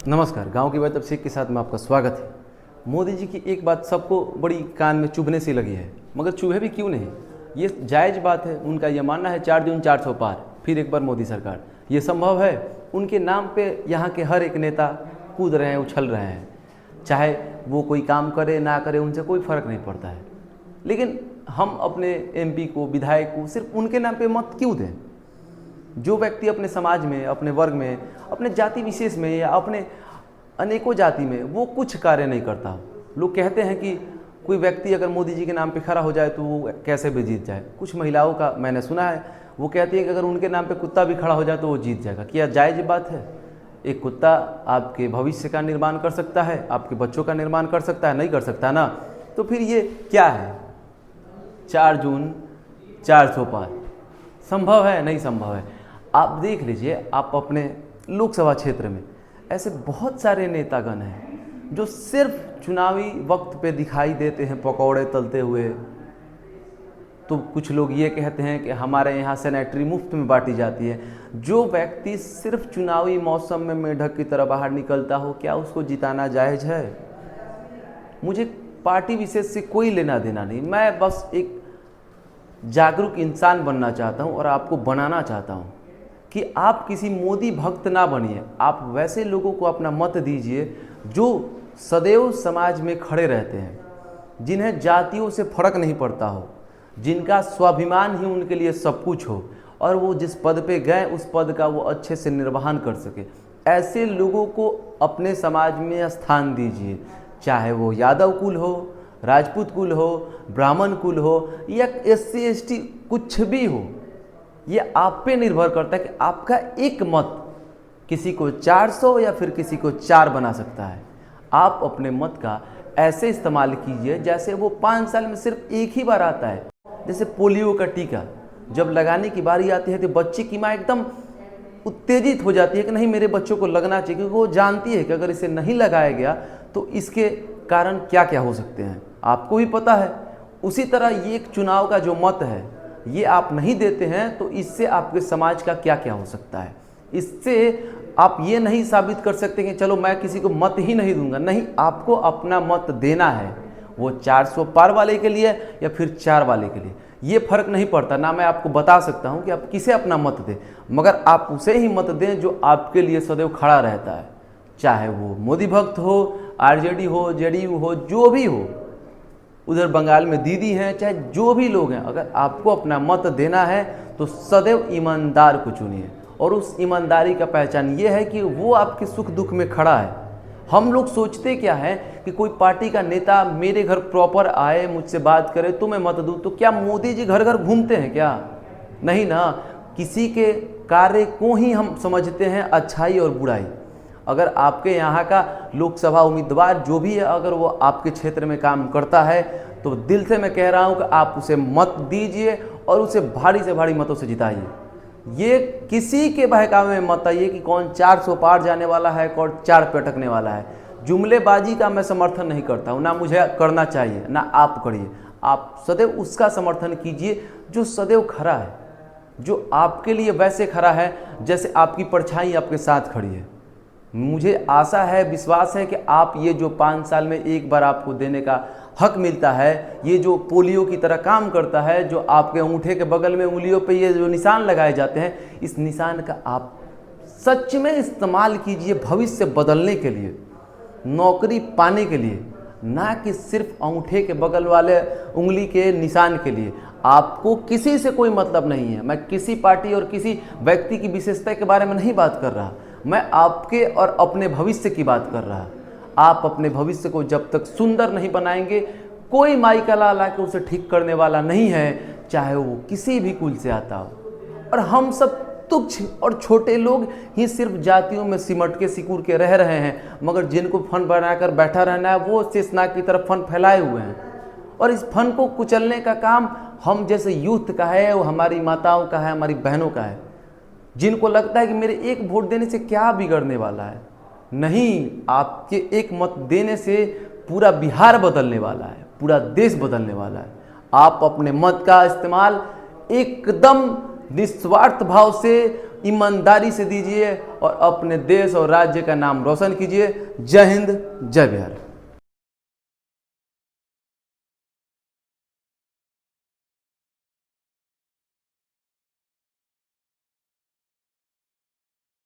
नमस्कार। गांव की बात अभिषेक के साथ में आपका स्वागत है। मोदी जी की एक बात सबको बड़ी कान में चुभने सी लगी है, मगर चुभे भी क्यों नहीं। ये जायज़ बात है, उनका ये मानना है 4 जून 400 पार, फिर एक बार मोदी सरकार। ये संभव है। उनके नाम पे यहाँ के हर एक नेता कूद रहे हैं, उछल रहे हैं, चाहे वो कोई काम करे ना करे, उनसे कोई फ़र्क नहीं पड़ता है। लेकिन हम अपने MP को, विधायक को सिर्फ उनके नाम पे मत क्यों दें। जो व्यक्ति अपने समाज में, अपने वर्ग में, अपने जाति विशेष में या अपने अनेकों जाति में वो कुछ कार्य नहीं करता। लोग कहते हैं कि कोई व्यक्ति अगर मोदी जी के नाम पे खड़ा हो जाए तो वो कैसे भी जीत जाए। कुछ महिलाओं का मैंने सुना है, वो कहती है कि अगर उनके नाम पे कुत्ता भी खड़ा हो जाए तो वो जीत जाएगा। क्या जायज़ बात है? एक कुत्ता आपके भविष्य का निर्माण कर सकता है, आपके बच्चों का निर्माण कर सकता है? नहीं कर सकता ना। तो फिर ये क्या है? 4 जून 400 पार संभव है? नहीं संभव है। आप देख लीजिए, आप अपने लोकसभा क्षेत्र में ऐसे बहुत सारे नेतागण हैं जो सिर्फ चुनावी वक्त पे दिखाई देते हैं पकौड़े तलते हुए। तो कुछ लोग ये कहते हैं कि हमारे यहाँ सैनिटरी मुफ्त में बांटी जाती है। जो व्यक्ति सिर्फ चुनावी मौसम में मेढक की तरह बाहर निकलता हो, क्या उसको जिताना जायज़ है? मुझे पार्टी विशेष से कोई लेना देना नहीं। मैं बस एक जागरूक इंसान बनना चाहता हूँ और आपको बनाना चाहता हूँ कि आप किसी मोदी भक्त ना बनिए। आप वैसे लोगों को अपना मत दीजिए जो सदैव समाज में खड़े रहते हैं, जिन्हें जातियों से फर्क नहीं पड़ता हो, जिनका स्वाभिमान ही उनके लिए सब कुछ हो और वो जिस पद पे गए उस पद का वो अच्छे से निर्वहन कर सके। ऐसे लोगों को अपने समाज में स्थान दीजिए, चाहे वो यादव कुल हो, राजपूत कुल हो, ब्राह्मण कुल हो या SC ST कुछ भी हो। ये आप पे निर्भर करता है कि आपका एक मत किसी को 400 या फिर किसी को 4 बना सकता है। आप अपने मत का ऐसे इस्तेमाल कीजिए जैसे वो 5 साल में सिर्फ एक ही बार आता है। जैसे पोलियो का टीका जब लगाने की बारी आती है तो बच्चे की माँ एकदम उत्तेजित हो जाती है कि नहीं, मेरे बच्चों को लगना चाहिए, क्योंकि वो जानती है कि अगर इसे नहीं लगाया गया तो इसके कारण क्या क्या हो सकते हैं, आपको भी पता है। उसी तरह ये एक चुनाव का जो मत है, ये आप नहीं देते हैं तो इससे आपके समाज का क्या क्या हो सकता है। इससे आप ये नहीं साबित कर सकते कि चलो मैं किसी को मत ही नहीं दूंगा। नहीं, आपको अपना मत देना है, वो 400 पार वाले के लिए या फिर 4 वाले के लिए, ये फर्क नहीं पड़ता ना। मैं आपको बता सकता हूँ कि आप किसे अपना मत दें, मगर आप उसे ही मत दें जो आपके लिए सदैव खड़ा रहता है, चाहे वो मोदी भक्त हो, RJD हो, JDU हो, जो भी हो। उधर बंगाल में दीदी हैं, चाहे जो भी लोग हैं, अगर आपको अपना मत देना है तो सदैव ईमानदार को चुनिए। और उस ईमानदारी का पहचान ये है कि वो आपके सुख दुख में खड़ा है। हम लोग सोचते क्या है कि कोई पार्टी का नेता मेरे घर प्रॉपर आए, मुझसे बात करे तो मैं मत दूँ। तो क्या मोदी जी घर घर घूमते हैं क्या? नहीं ना। किसी के कार्य को ही हम समझते हैं अच्छाई और बुराई। अगर आपके यहाँ का लोकसभा उम्मीदवार जो भी है, अगर वो आपके क्षेत्र में काम करता है तो दिल से मैं कह रहा हूँ कि आप उसे मत दीजिए और उसे भारी से भारी मतों से जिताइए। ये किसी के बहकावे में मत आइए कि कौन 400 पार जाने वाला है, कौन 4 पे अटकने वाला है। जुमलेबाजी का मैं समर्थन नहीं करता हूँ, ना मुझे करना चाहिए, ना आप करिए। आप सदैव उसका समर्थन कीजिए जो सदैव खड़ा है, जो आपके लिए वैसे खड़ा है जैसे आपकी परछाई आपके साथ खड़ी है। मुझे आशा है, विश्वास है कि आप ये जो 5 साल में एक बार आपको देने का हक मिलता है, ये जो पोलियो की तरह काम करता है, जो आपके अंगूठे के बगल में उंगलियों पे ये जो निशान लगाए जाते हैं, इस निशान का आप सच में इस्तेमाल कीजिए भविष्य बदलने के लिए, नौकरी पाने के लिए, ना कि सिर्फ अंगूठे के बगल वाले उंगली के निशान के लिए। आपको किसी से कोई मतलब नहीं है। मैं किसी पार्टी और किसी व्यक्ति की विशेषता के बारे में नहीं बात कर रहा, मैं आपके और अपने भविष्य की बात कर रहा। आप अपने भविष्य को जब तक सुंदर नहीं बनाएंगे, कोई माई का लाल आके उसे ठीक करने वाला नहीं है, चाहे वो किसी भी कुल से आता हो। और हम सब तुच्छ और छोटे लोग ही सिर्फ जातियों में सिमट के सिकुड़ के रह रहे हैं, मगर जिनको फन बनाकर बैठा रहना है वो शेषनाग की तरफ फन फैलाए हुए हैं। और इस फन को कुचलने का काम हम जैसे यूथ का है, वो हमारी माताओं का है, हमारी बहनों का है, जिनको लगता है कि मेरे एक वोट देने से क्या बिगड़ने वाला है। नहीं, आपके एक मत देने से पूरा बिहार बदलने वाला है, पूरा देश बदलने वाला है। आप अपने मत का इस्तेमाल एकदम निस्वार्थ भाव से ईमानदारी से दीजिए और अपने देश और राज्य का नाम रोशन कीजिए। जय हिंद, जय बिहार।